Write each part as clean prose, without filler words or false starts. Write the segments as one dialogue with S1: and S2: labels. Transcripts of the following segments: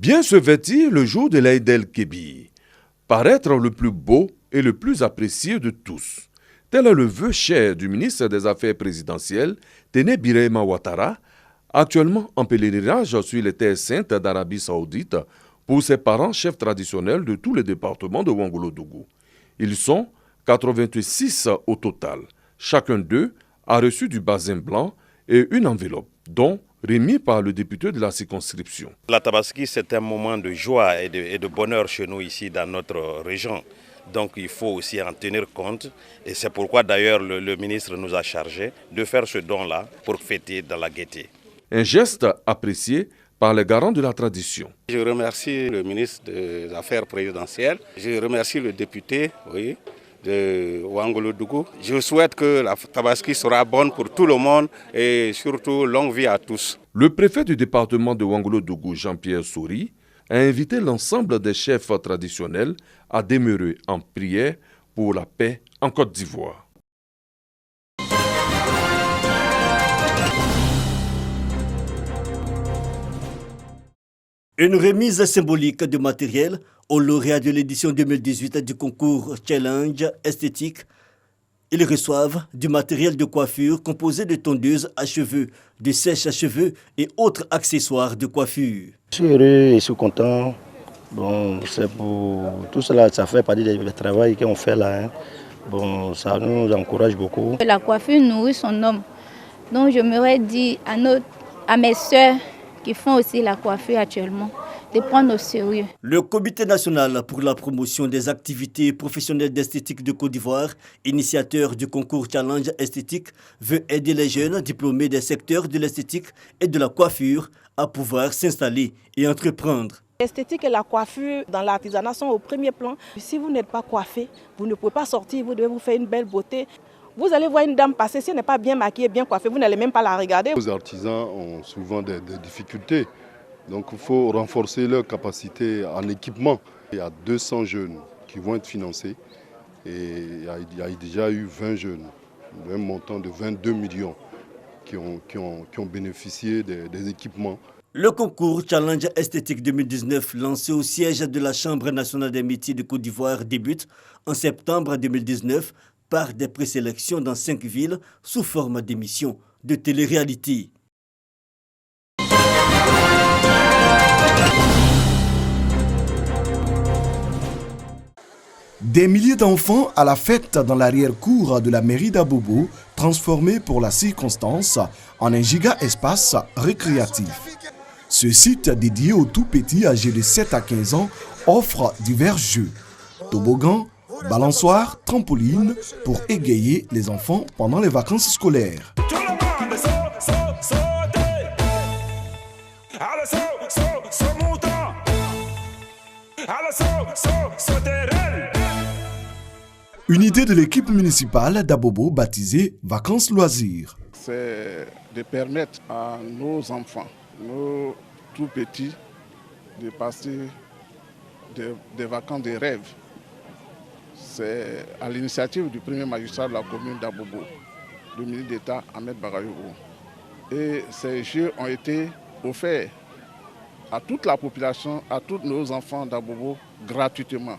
S1: Bien se vêtir le jour de l'Aïd el-Kébir, paraître le plus beau et le plus apprécié de tous. Tel est le vœu cher du ministre des Affaires présidentielles, Téné Birahima Ouattara, actuellement en pèlerinage sur les terres saintes d'Arabie Saoudite pour ses parents chefs traditionnels de tous les départements de Ouangoulo-Dougou. Ils sont 86 au total. Chacun d'eux a reçu du basin blanc et une enveloppe, dont remis par le député de la circonscription.
S2: La Tabaski, c'est un moment de joie et de bonheur chez nous ici dans notre région. Donc il faut aussi en tenir compte et c'est pourquoi d'ailleurs le ministre nous a chargé de faire ce don-là pour fêter dans la gaieté.
S1: Un geste apprécié par les garants de la tradition.
S3: Je remercie le ministre des Affaires présidentielles, je remercie le député de Ouangoulo-Dougou. Je souhaite que la Tabaski sera bonne pour tout le monde et surtout longue vie à tous.
S1: Le préfet du département de Ouangoulo-Dougou, Jean-Pierre Souris, a invité l'ensemble des chefs traditionnels à demeurer en prière pour la paix en Côte d'Ivoire.
S4: Une remise symbolique de matériel aux lauréats de l'édition 2018 du concours Challenge esthétique. Ils reçoivent du matériel de coiffure composé de tondeuses à cheveux, de sèches à cheveux et autres accessoires de coiffure.
S5: Je suis heureux et je suis content. Bon, c'est pour tout cela, ça fait partie du travail qu'on fait là. Bon, ça nous encourage beaucoup.
S6: La coiffure nourrit son homme. Donc je m'aurais dit à mes soeurs qui font aussi la coiffure actuellement, de prendre au sérieux.
S4: Le Comité national pour la promotion des activités professionnelles d'esthétique de Côte d'Ivoire, initiateur du concours Challenge esthétique, veut aider les jeunes diplômés des secteurs de l'esthétique et de la coiffure à pouvoir s'installer et entreprendre.
S7: L'esthétique et la coiffure dans l'artisanat sont au premier plan. Si vous n'êtes pas coiffé, vous ne pouvez pas sortir, vous devez vous faire une belle beauté. Vous allez voir une dame passer, si elle n'est pas bien maquillée, bien coiffée, vous n'allez même pas la regarder.
S8: Les artisans ont souvent des difficultés, donc il faut renforcer leur capacité en équipement. Il y a 200 jeunes qui vont être financés et il y a déjà eu 20 jeunes, un montant de 22 millions qui ont bénéficié des équipements.
S4: Le concours Challenge esthétique 2019 lancé au siège de la Chambre nationale des métiers de Côte d'Ivoire débute en septembre 2019 par des présélections dans 5 villes sous forme d'émissions de télé-réalité.
S9: Des milliers d'enfants à la fête dans l'arrière-cour de la mairie d'Abobo, transformée pour la circonstance en un giga-espace récréatif. Ce site dédié aux tout-petits âgés de 7 à 15 ans offre divers jeux, toboggans, balançoires, trampolines pour égayer les enfants pendant les vacances scolaires. Une idée de l'équipe municipale d'Abobo baptisée Vacances Loisirs.
S10: C'est de permettre à nos enfants, nos tout petits, de passer des vacances de rêve. C'est à l'initiative du premier magistrat de la commune d'Abobo, le ministre d'État Ahmed Bagayogo. Et ces jeux ont été offerts à toute la population, à tous nos enfants d'Abobo, gratuitement.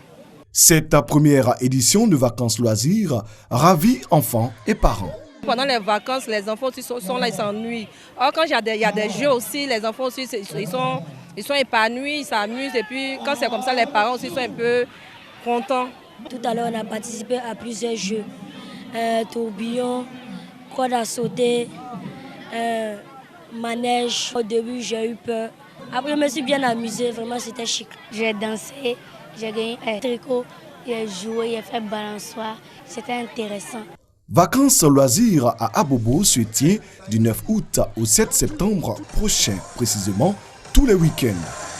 S9: Cette première édition de Vacances Loisirs ravit enfants et parents.
S7: Pendant les vacances, les enfants aussi sont là, ils s'ennuient. Or, quand il y a des jeux aussi, les enfants aussi, ils sont épanouis, ils s'amusent. Et puis, quand c'est comme ça, les parents aussi sont un peu contents.
S11: Tout à l'heure, on a participé à plusieurs jeux. Tourbillon, corde à sauter, manège. Au début, j'ai eu peur. Après, je me suis bien amusée, vraiment, c'était chic.
S6: J'ai dansé, j'ai gagné un tricot, j'ai joué, j'ai fait balançoire. C'était intéressant.
S9: Vacances Loisirs à Abobo se tient du 9 août au 7 septembre prochain, précisément tous les week-ends.